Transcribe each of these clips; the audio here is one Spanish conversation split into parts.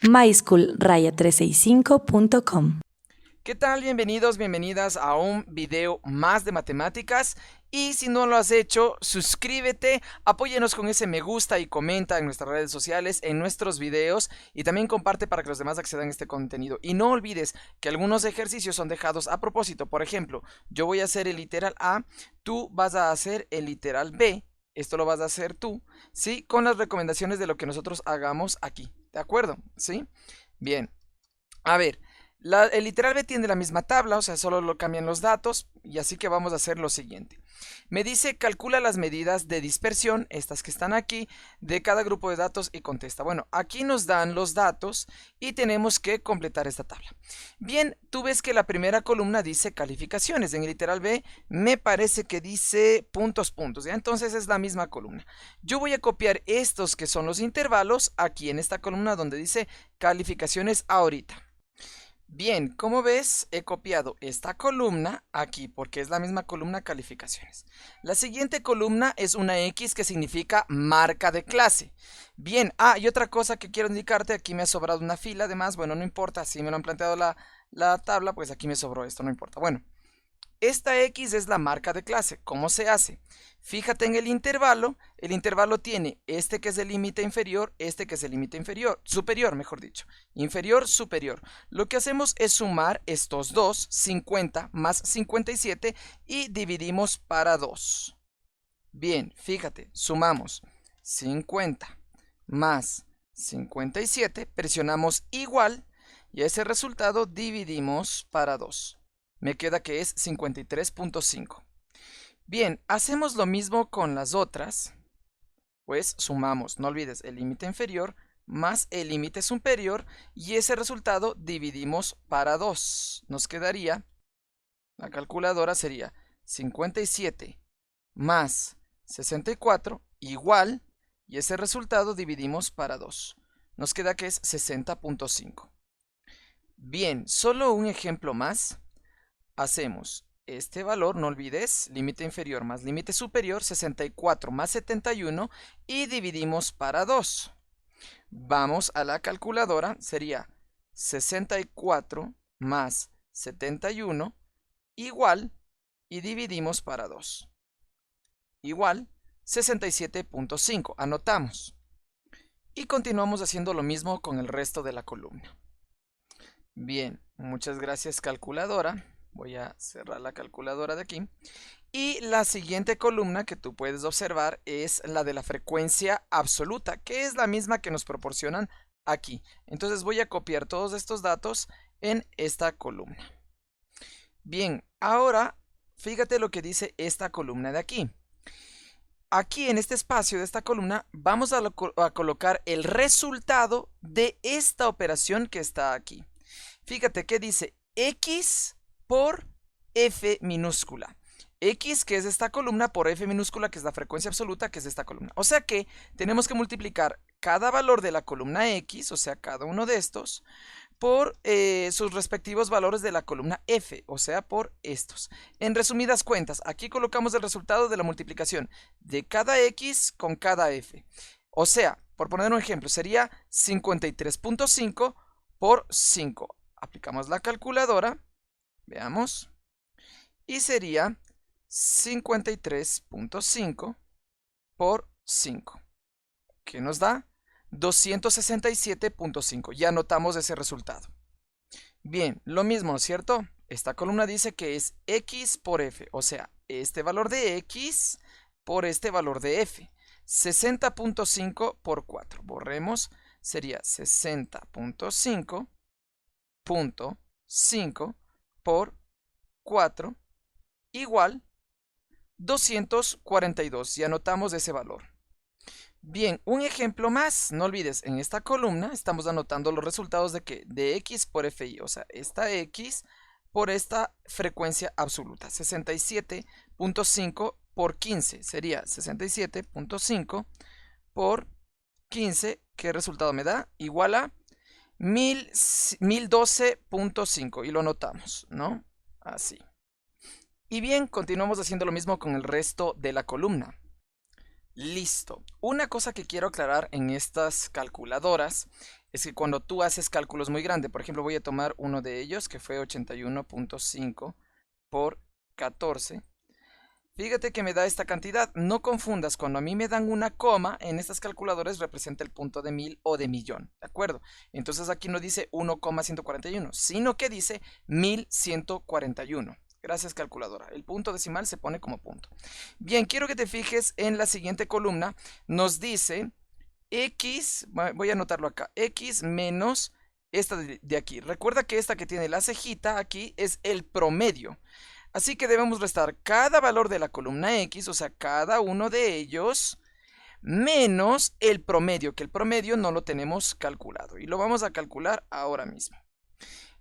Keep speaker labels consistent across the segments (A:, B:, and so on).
A: myschool-365.com.
B: ¿Qué tal? Bienvenidos, bienvenidas a un video más de matemáticas. Y si no lo has hecho, suscríbete, apóyenos con ese me gusta y comenta en nuestras redes sociales, en nuestros videos, y también comparte para que los demás accedan a este contenido. Y no olvides que algunos ejercicios son dejados a propósito. Por ejemplo, yo voy a hacer el literal A, tú vas a hacer el literal B. Esto lo vas a hacer tú, ¿sí? Con las recomendaciones de lo que nosotros hagamos aquí. ¿De acuerdo? ¿Sí? Bien. A ver. El literal B tiene la misma tabla, o sea, solo lo cambian los datos, y así que vamos a hacer lo siguiente. Me dice, calcula las medidas de dispersión, estas que están aquí, de cada grupo de datos y contesta. Bueno, aquí nos dan los datos y tenemos que completar esta tabla. Bien, tú ves que la primera columna dice calificaciones, en el literal B me parece que dice puntos, puntos, ¿ya? Entonces es la misma columna. Yo voy a copiar estos que son los intervalos aquí en esta columna donde dice calificaciones ahorita. Bien, como ves, he copiado esta columna aquí porque es la misma columna calificaciones. La siguiente columna es una X que significa marca de clase. Bien, y otra cosa que quiero indicarte, aquí me ha sobrado una fila, además, bueno, no importa, si me lo han planteado la tabla, pues aquí me sobró esto, no importa. Bueno, esta X es la marca de clase. ¿Cómo se hace? Fíjate en el intervalo tiene este que es el límite inferior, este que es el límite superior, mejor dicho, inferior, superior. Lo que hacemos es sumar estos dos, 50 más 57, y dividimos para 2. Bien, fíjate, sumamos 50 más 57, presionamos igual, y a ese resultado dividimos para 2. Me queda que es 53.5. Bien, hacemos lo mismo con las otras. Pues sumamos, no olvides, el límite inferior más el límite superior, y ese resultado dividimos para 2. Nos quedaría, la calculadora sería 57 más 64 igual, y ese resultado dividimos para 2. Nos queda que es 60.5. Bien, solo un ejemplo más. Hacemos este valor, no olvides, límite inferior más límite superior, 64 más 71, y dividimos para 2. Vamos a la calculadora, sería 64 más 71 igual, y dividimos para 2. Igual 67.5. Anotamos. Y continuamos haciendo lo mismo con el resto de la columna. Bien, muchas gracias calculadora. Voy a cerrar la calculadora de aquí. Y la siguiente columna que tú puedes observar es la de la frecuencia absoluta, que es la misma que nos proporcionan aquí. Entonces voy a copiar todos estos datos en esta columna. Bien, ahora fíjate lo que dice esta columna de aquí. Aquí en este espacio de esta columna vamos a colocar el resultado de esta operación que está aquí. Fíjate que dice X por F minúscula. X, que es esta columna, por F minúscula, que es la frecuencia absoluta, que es esta columna. O sea que tenemos que multiplicar cada valor de la columna X, o sea, cada uno de estos, por sus respectivos valores de la columna F, o sea, por estos. En resumidas cuentas, aquí colocamos el resultado de la multiplicación de cada X con cada F. O sea, por poner un ejemplo, sería 53.5 por 5. Aplicamos la calculadora, veamos, y sería 53.5 por 5, que nos da 267.5. Ya anotamos ese resultado. Bien, lo mismo, ¿no es cierto? Esta columna dice que es X por F, o sea, este valor de X por este valor de F. 60.5 por 4. Borremos, sería 60.5 punto 5 por 4 igual 242, y anotamos ese valor. Bien, un ejemplo más, no olvides, en esta columna estamos anotando los resultados de que de X por FI, o sea, esta X por esta frecuencia absoluta, 67.5 por 15, sería 67.5 por 15, ¿qué resultado me da? Igual a 1012.5, y lo anotamos, ¿no? Así. Y bien, continuamos haciendo lo mismo con el resto de la columna. Listo. Una cosa que quiero aclarar en estas calculadoras es que cuando tú haces cálculos muy grandes, por ejemplo, voy a tomar uno de ellos que fue 81.5 por 14. Fíjate que me da esta cantidad. No confundas, cuando a mí me dan una coma, en estas calculadoras representa el punto de 1000 o de millón, ¿de acuerdo? Entonces aquí no dice 1,141, sino que dice 1141. Gracias, calculadora. El punto decimal se pone como punto. Bien, quiero que te fijes en la siguiente columna. Nos dice X, voy a anotarlo acá, X menos esta de aquí. Recuerda que esta que tiene la cejita aquí es el promedio. Así que debemos restar cada valor de la columna X, o sea, cada uno de ellos, menos el promedio, que el promedio no lo tenemos calculado. Y lo vamos a calcular ahora mismo.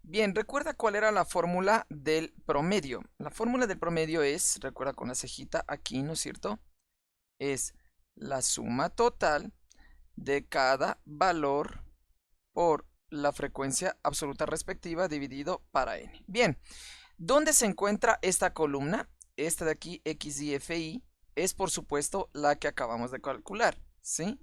B: Bien, recuerda cuál era la fórmula del promedio. La fórmula del promedio es, recuerda con la cejita aquí, ¿no es cierto? Es la suma total de cada valor por la frecuencia absoluta respectiva dividido para n. Bien. ¿Dónde se encuentra esta columna? Esta de aquí, X y FI, es por supuesto la que acabamos de calcular, ¿sí?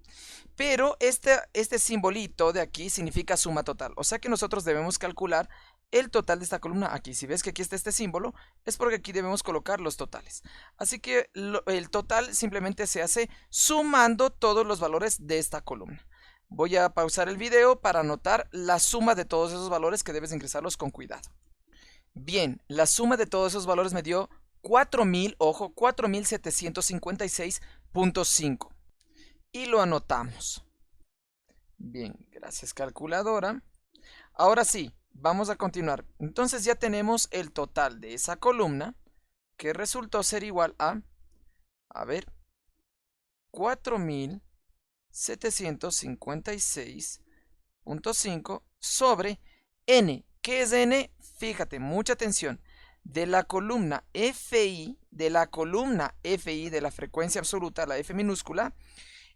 B: Pero este simbolito de aquí significa suma total, o sea que nosotros debemos calcular el total de esta columna aquí. Si ves que aquí está este símbolo, es porque aquí debemos colocar los totales. Así que el total simplemente se hace sumando todos los valores de esta columna. Voy a pausar el video para anotar la suma de todos esos valores que debes ingresarlos con cuidado. Bien, la suma de todos esos valores me dio 4000, ojo, 4756.5. Y lo anotamos. Bien, gracias, calculadora. Ahora sí, vamos a continuar. Entonces ya tenemos el total de esa columna, que resultó ser igual a ver, 4756.5 sobre n. ¿Qué es n? Fíjate, mucha atención. De la columna FI, de la frecuencia absoluta, la F minúscula,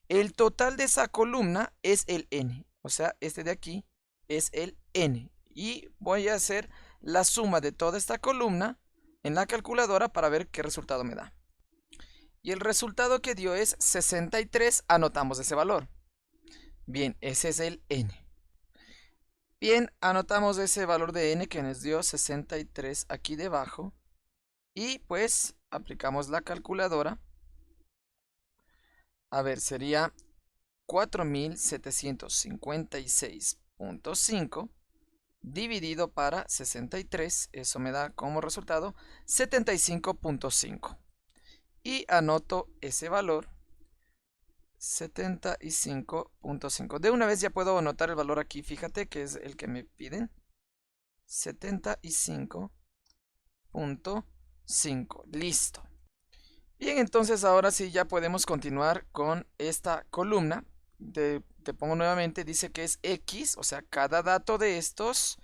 B: el total de esa columna es el n. O sea, este de aquí es el n. Y voy a hacer la suma de toda esta columna en la calculadora para ver qué resultado me da. Y el resultado que dio es 63. Anotamos ese valor. Bien, ese es el n. Bien, anotamos ese valor de n que nos dio 63 aquí debajo. Y pues aplicamos la calculadora. A ver, sería 4756.5 dividido para 63. Eso me da como resultado 75.5. Y anoto ese valor. 75.5. De una vez ya puedo anotar el valor aquí, fíjate que es el que me piden. 75.5. Listo. Bien, entonces ahora sí ya podemos continuar con esta columna. Te pongo nuevamente, dice que es X, o sea, cada dato de estos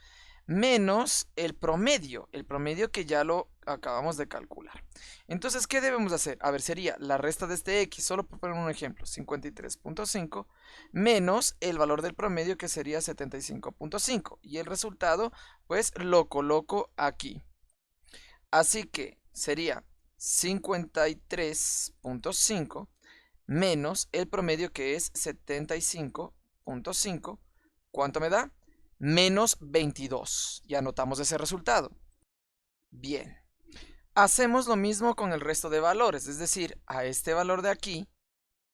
B: menos el promedio que ya lo acabamos de calcular. Entonces, ¿qué debemos hacer? A ver, sería la resta de este X, solo por poner un ejemplo, 53.5, menos el valor del promedio que sería 75.5. Y el resultado, pues, lo coloco aquí. Así que sería 53.5 menos el promedio que es 75.5. ¿Cuánto me da? Menos 22. Y anotamos ese resultado. Bien. Hacemos lo mismo con el resto de valores, es decir, a este valor de aquí,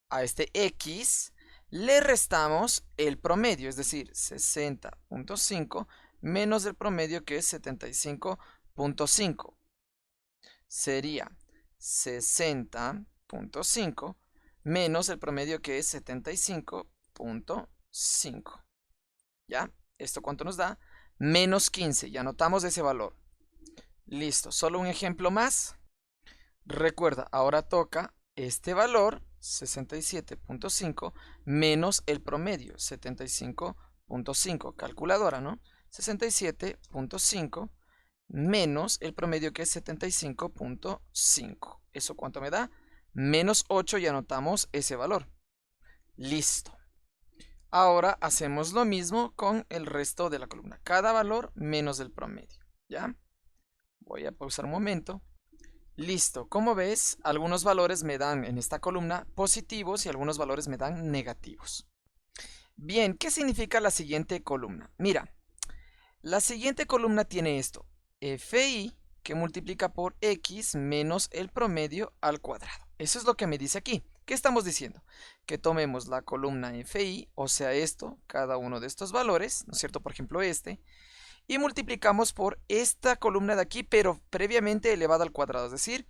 B: a este X, le restamos el promedio, es decir, 60.5 menos el promedio que es 75.5. Sería 60.5 menos el promedio que es 75.5. ¿Ya? ¿Esto cuánto nos da? Menos 15. Ya anotamos ese valor. Listo. Solo un ejemplo más. Recuerda, ahora toca este valor, 67.5, menos el promedio, 75.5. Calculadora, ¿no? 67.5 menos el promedio que es 75.5. ¿Eso cuánto me da? Menos 8 y anotamos ese valor. Listo. Ahora hacemos lo mismo con el resto de la columna. Cada valor menos el promedio. ¿Ya? Voy a pausar un momento. Listo. Como ves, algunos valores me dan en esta columna positivos y algunos valores me dan negativos. Bien, ¿qué significa la siguiente columna? Mira, la siguiente columna tiene esto, FI que multiplica por X menos el promedio al cuadrado. Eso es lo que me dice aquí. ¿Qué estamos diciendo? Que tomemos la columna FI, o sea esto, cada uno de estos valores, ¿no es cierto? Por ejemplo este, y multiplicamos por esta columna de aquí, pero previamente elevada al cuadrado. Es decir,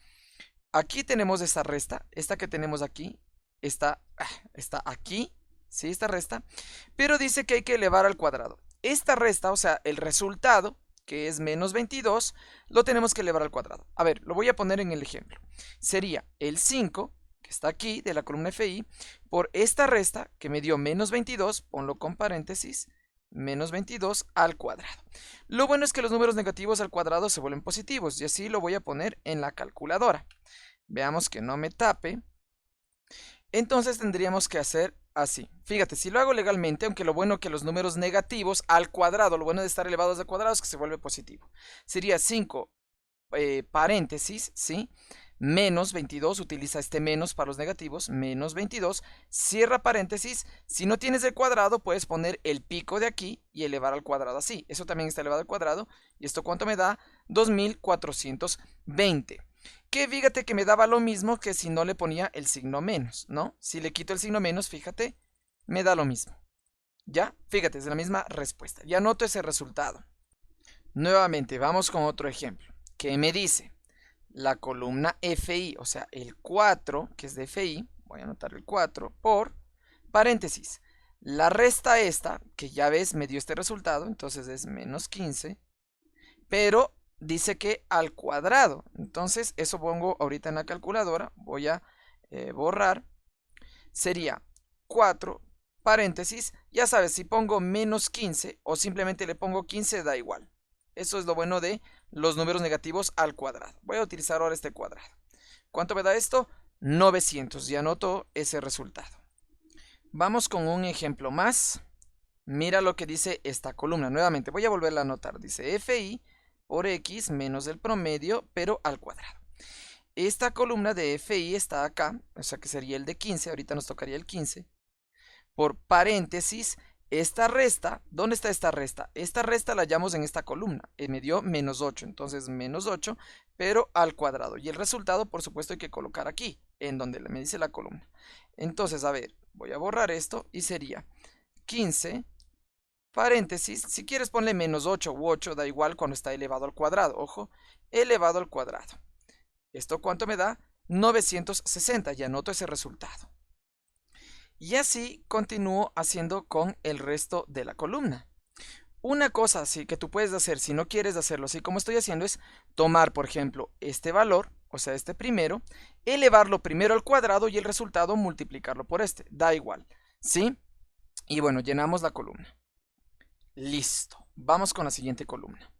B: aquí tenemos esta resta, esta que tenemos aquí, está aquí, ¿sí? Esta resta, pero dice que hay que elevar al cuadrado. Esta resta, o sea, el resultado, que es menos 22, lo tenemos que elevar al cuadrado. A ver, lo voy a poner en el ejemplo. Sería el 5, que está aquí, de la columna FI, por esta resta, que me dio menos 22, ponlo con paréntesis, menos 22 al cuadrado. Lo bueno es que los números negativos al cuadrado se vuelven positivos, y así lo voy a poner en la calculadora. Veamos que no me tape. Entonces tendríamos que hacer así. Fíjate, si lo hago legalmente, aunque lo bueno que los números negativos al cuadrado, lo bueno de estar elevados al cuadrado es que se vuelve positivo. Sería 5 paréntesis, ¿sí? Menos 22, utiliza este menos para los negativos, menos 22, cierra paréntesis. Si no tienes el cuadrado, puedes poner el pico de aquí y elevar al cuadrado así. Eso también está elevado al cuadrado. ¿Y esto cuánto me da? 2420. Que fíjate que me daba lo mismo que si no le ponía el signo menos, ¿no? Si le quito el signo menos, fíjate, me da lo mismo. ¿Ya? Fíjate, es la misma respuesta. Ya noto ese resultado. Nuevamente, vamos con otro ejemplo. ¿Qué me dice? La columna FI, o sea, el 4, que es de FI, voy a anotar el 4, por paréntesis. La resta esta, que ya ves, me dio este resultado, entonces es menos 15, pero dice que al cuadrado. Entonces, eso pongo ahorita en la calculadora, voy a borrar. Sería 4, paréntesis, ya sabes, si pongo menos 15 o simplemente le pongo 15, da igual. Eso es lo bueno de los números negativos al cuadrado. Voy a utilizar ahora este cuadrado. ¿Cuánto me da esto? 900. Ya anoto ese resultado. Vamos con un ejemplo más. Mira lo que dice esta columna. Nuevamente, voy a volverla a anotar. Dice FI por X menos el promedio, pero al cuadrado. Esta columna de FI está acá, o sea que sería el de 15. Ahorita nos tocaría el 15. Por paréntesis, esta resta, ¿dónde está esta resta? Esta resta la hallamos en esta columna, me dio menos 8, entonces menos 8, pero al cuadrado. Y el resultado, por supuesto, hay que colocar aquí, en donde me dice la columna. Entonces, a ver, voy a borrar esto y sería 15, paréntesis, si quieres ponle menos 8 u 8, da igual cuando está elevado al cuadrado, ojo, elevado al cuadrado. ¿Esto cuánto me da? 960, ya anoto ese resultado. Y así continúo haciendo con el resto de la columna. Una cosa así que tú puedes hacer si no quieres hacerlo así como estoy haciendo es tomar, por ejemplo, este valor, o sea, este primero, elevarlo primero al cuadrado y el resultado multiplicarlo por este. Da igual, ¿sí? Y bueno, llenamos la columna. Listo. Vamos con la siguiente columna.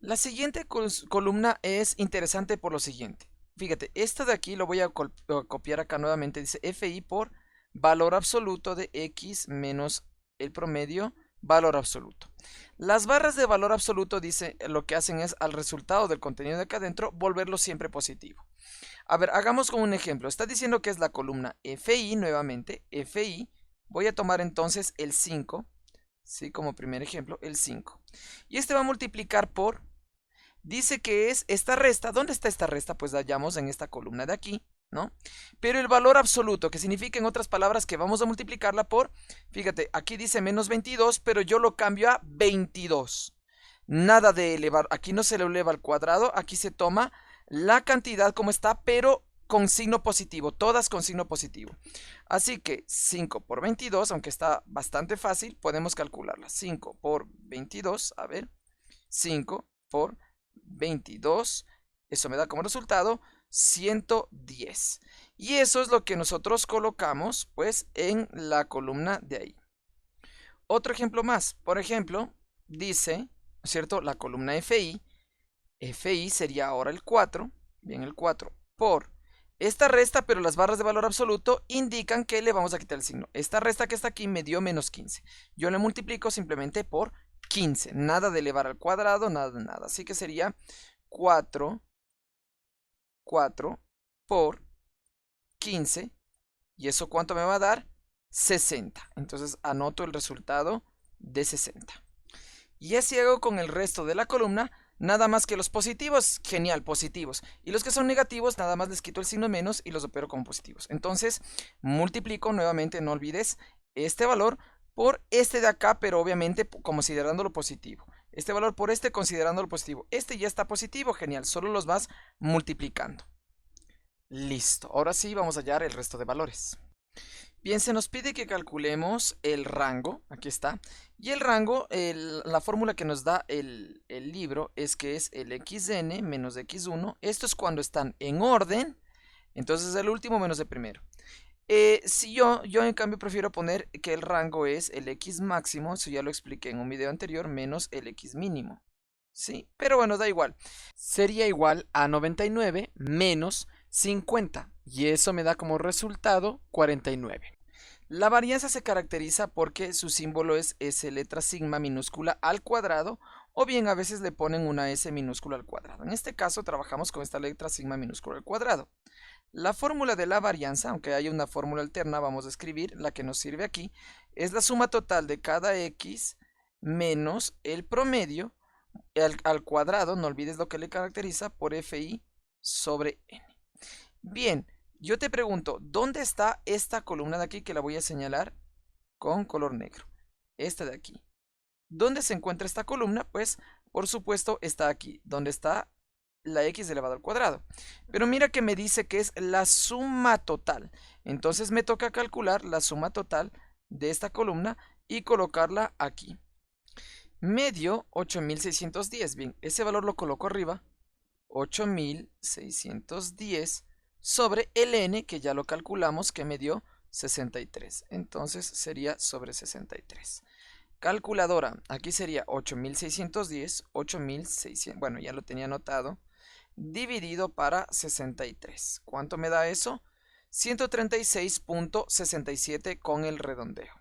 B: La siguiente columna es interesante por lo siguiente. Fíjate, esta de aquí lo voy a copiar acá nuevamente. Dice FI por valor absoluto de X menos el promedio, valor absoluto. Las barras de valor absoluto dice, lo que hacen es al resultado del contenido de acá adentro volverlo siempre positivo. A ver, hagamos con un ejemplo. Está diciendo que es la columna FI nuevamente, FI. Voy a tomar entonces el 5, ¿sí? Como primer ejemplo, el 5. Y este va a multiplicar por, dice que es esta resta. ¿Dónde está esta resta? Pues la hallamos en esta columna de aquí, ¿no? Pero el valor absoluto, que significa en otras palabras que vamos a multiplicarla por, fíjate, aquí dice menos 22, pero yo lo cambio a 22. Nada de elevar, aquí no se le eleva al cuadrado, aquí se toma la cantidad como está, pero con signo positivo, todas con signo positivo. Así que 5 por 22, aunque está bastante fácil, podemos calcularla. 5 por 22, a ver, 5 por 22, eso me da como resultado 110. Y eso es lo que nosotros colocamos pues en la columna de ahí. Otro ejemplo más, por ejemplo, dice, ¿no es cierto? La columna FI, FI sería ahora el 4, bien el 4 por esta resta, pero las barras de valor absoluto indican que le vamos a quitar el signo. Esta resta que está aquí me dio menos 15. Yo le multiplico simplemente por 15, nada de elevar al cuadrado, nada de nada. Así que sería 4 por 15. ¿Y eso cuánto me va a dar? 60. Entonces anoto el resultado de 60. Y así hago con el resto de la columna. Nada más que los positivos, genial, positivos. Y los que son negativos, nada más les quito el signo menos y los opero como positivos. Entonces, multiplico nuevamente, no olvides, este valor por este de acá, pero obviamente considerándolo positivo. Este valor por este considerándolo positivo. Este ya está positivo, genial, solo los vas multiplicando. Listo, ahora sí vamos a hallar el resto de valores. Bien, se nos pide que calculemos el rango, aquí está, y el rango, la fórmula que nos da el libro es que es el xn menos x1, esto es cuando están en orden, entonces el último menos el primero. Si yo en cambio prefiero poner que el rango es el x máximo, eso ya lo expliqué en un video anterior, menos el x mínimo, ¿sí? Pero bueno, da igual, sería igual a 99 menos 50, y eso me da como resultado 49. La varianza se caracteriza porque su símbolo es S letra sigma minúscula al cuadrado, o bien a veces le ponen una S minúscula al cuadrado. En este caso trabajamos con esta letra sigma minúscula al cuadrado. La fórmula de la varianza, aunque hay una fórmula alterna, vamos a escribir la que nos sirve aquí, es la suma total de cada X menos el promedio al cuadrado, no olvides lo que le caracteriza, por FI sobre N. Bien, yo te pregunto, ¿dónde está esta columna de aquí que la voy a señalar con color negro? Esta de aquí. ¿Dónde se encuentra esta columna? Pues, por supuesto, está aquí, donde está la x elevado al cuadrado. Pero mira que me dice que es la suma total. Entonces me toca calcular la suma total de esta columna y colocarla aquí. Me dio 8610. Bien, ese valor lo coloco arriba. 8610 sobre el n, que ya lo calculamos, que me dio 63. Entonces sería sobre 63. Calculadora, aquí sería 8610, 8600, bueno, ya lo tenía anotado, dividido para 63. ¿Cuánto me da eso? 136.67 con el redondeo.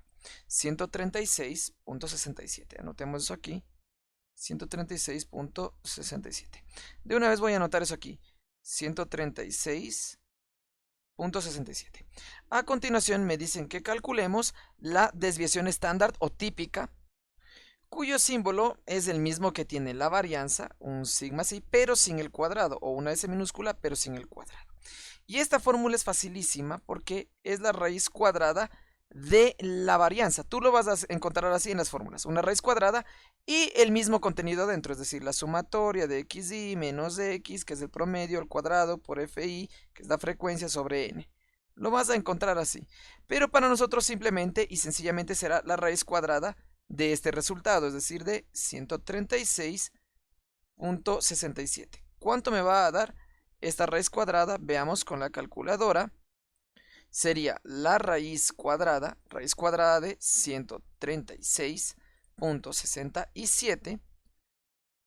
B: 136.67. Anotemos eso aquí. 136.67. De una vez voy a anotar eso aquí. 136.67. A continuación me dicen que calculemos la desviación estándar o típica, cuyo símbolo es el mismo que tiene la varianza, un sigma así, pero sin el cuadrado, o una S minúscula, pero sin el cuadrado. Y esta fórmula es facilísima porque es la raíz cuadrada de la varianza. Tú lo vas a encontrar así en las fórmulas, una raíz cuadrada y el mismo contenido dentro, es decir, la sumatoria de xy menos x, que es el promedio al cuadrado, por fi, que es la frecuencia, sobre n. Lo vas a encontrar así, pero para nosotros simplemente y sencillamente será la raíz cuadrada de este resultado, es decir, de 136.67. ¿Cuánto me va a dar esta raíz cuadrada? Veamos con la calculadora. Sería la raíz cuadrada de 136.67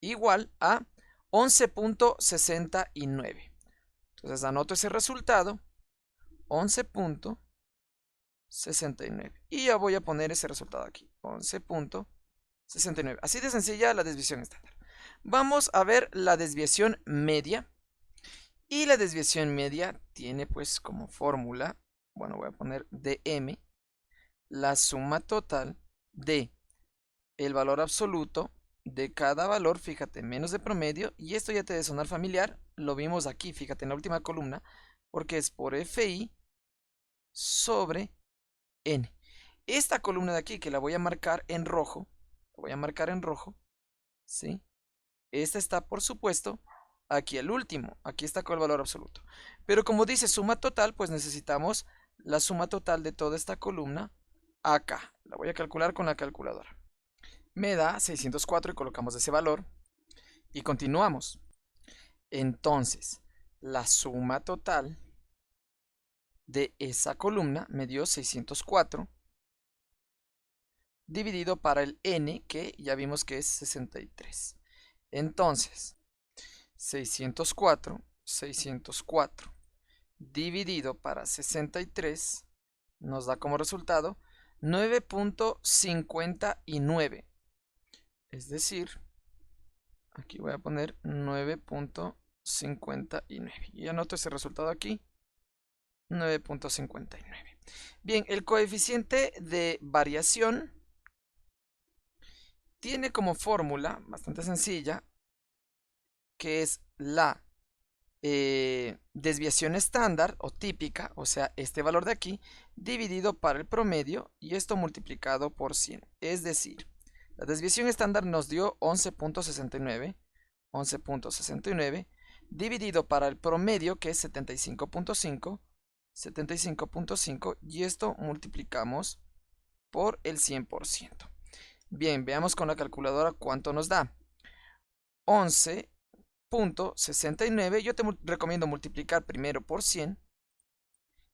B: igual a 11.69. Entonces anoto ese resultado, 11.69. Y ya voy a poner ese resultado aquí, 11.69. Así de sencilla la desviación estándar. Vamos a ver la desviación media. Y la desviación media tiene pues como fórmula, bueno, voy a poner dm, la suma total de el valor absoluto de cada valor, fíjate, menos de promedio, y esto ya te debe sonar familiar, lo vimos aquí, fíjate, en la última columna, porque es por fi sobre n. Esta columna de aquí, que la voy a marcar en rojo, ¿sí? Esta está, por supuesto, aquí el último, aquí está con el valor absoluto. Pero como dice suma total, pues necesitamos la suma total de toda esta columna acá. La voy a calcular con la calculadora. Me da 604 y colocamos ese valor. Y continuamos. Entonces, la suma total de esa columna me dio 604 dividido para el n, que ya vimos que es 63. Entonces, 604 dividido para 63 nos da como resultado 9.59. Es decir, aquí voy a poner 9.59. Y anoto ese resultado aquí, 9.59. Bien, el coeficiente de variación tiene como fórmula bastante sencilla, que es la desviación estándar o típica, o sea, este valor de aquí, dividido para el promedio y esto multiplicado por 100. Es decir, la desviación estándar nos dio 11.69, dividido para el promedio, que es 75.5, y esto multiplicamos por el 100%. Bien, veamos con la calculadora cuánto nos da. 11.69, yo te recomiendo multiplicar primero por 100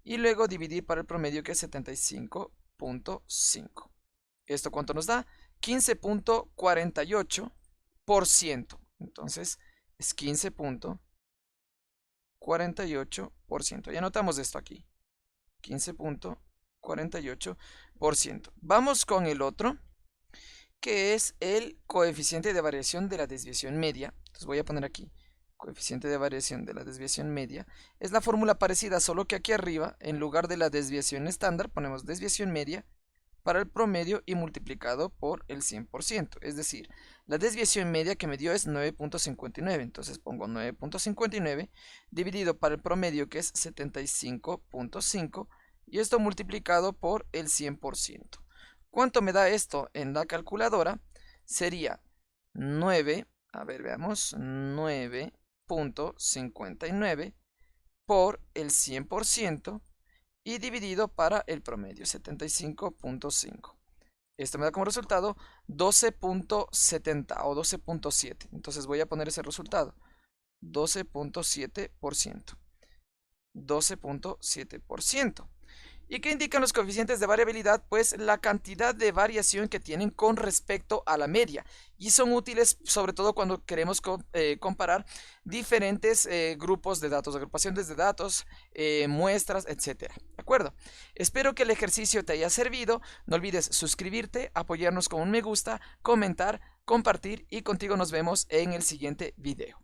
B: y luego dividir para el promedio, que es 75.5. ¿Esto cuánto nos da? 15.48%. Entonces es 15.48%. Ya anotamos esto aquí. 15.48%. Vamos con el otro, que es el coeficiente de variación de la desviación media. Entonces voy a poner aquí, coeficiente de variación de la desviación media. Es la fórmula parecida, solo que aquí arriba, en lugar de la desviación estándar, ponemos desviación media para el promedio y multiplicado por el 100%. Es decir, la desviación media que me dio es 9.59. Entonces pongo 9.59 dividido para el promedio, que es 75.5, y esto multiplicado por el 100%. ¿Cuánto me da esto en la calculadora? Sería 9, a ver, veamos, 9.59 por el 100% y dividido para el promedio, 75.5. Esto me da como resultado 12.70 o 12.7. Entonces voy a poner ese resultado, 12.7%. 12.7%. ¿Y qué indican los coeficientes de variabilidad? Pues la cantidad de variación que tienen con respecto a la media. Y son útiles sobre todo cuando queremos comparar diferentes grupos de datos, agrupaciones de datos, muestras, etc. ¿De acuerdo? Espero que el ejercicio te haya servido. No olvides suscribirte, apoyarnos con un me gusta, comentar, compartir y contigo nos vemos en el siguiente video.